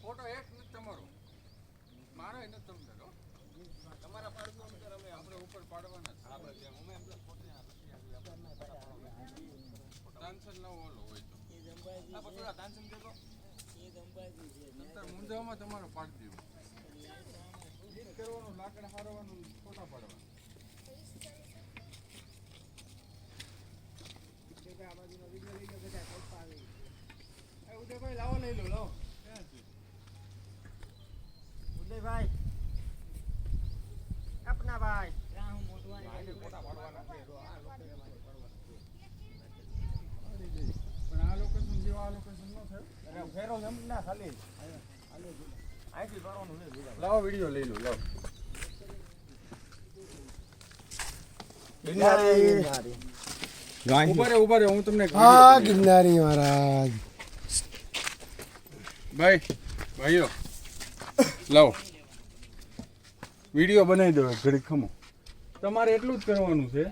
Photo એક નથી તમારો, મારો નથી તમને તમારા પાડવું અમે આપણે ઉપર પાડવાના ટેન્શન ન ઓલો હોય તો મૂંઝામાં તમારો પાડી દેવું કરવાનું, લાકડા હારવાનું, ફોટા પાડવાનું. ઉદયભાઈ લાવો, લઈ લો, લાવો. ઉદયભાઈ આપના ભાઈ ફોટા પાડવાના છે. પણ આ લોકેશન જેવા આ લોકેશન ન થાય. ફેરો એમ ના ખાલી આઈથી કરવાનું છે. લાવો વિડીયો લઈ લો, લાવો. ઉભા રે હું તમને ગિરનારી મહારાજ. ભાઈઓ લાવો વિડીયો બનાવી દો ઘડીક ખમો. તમારે એટલું જ કરવાનું છે.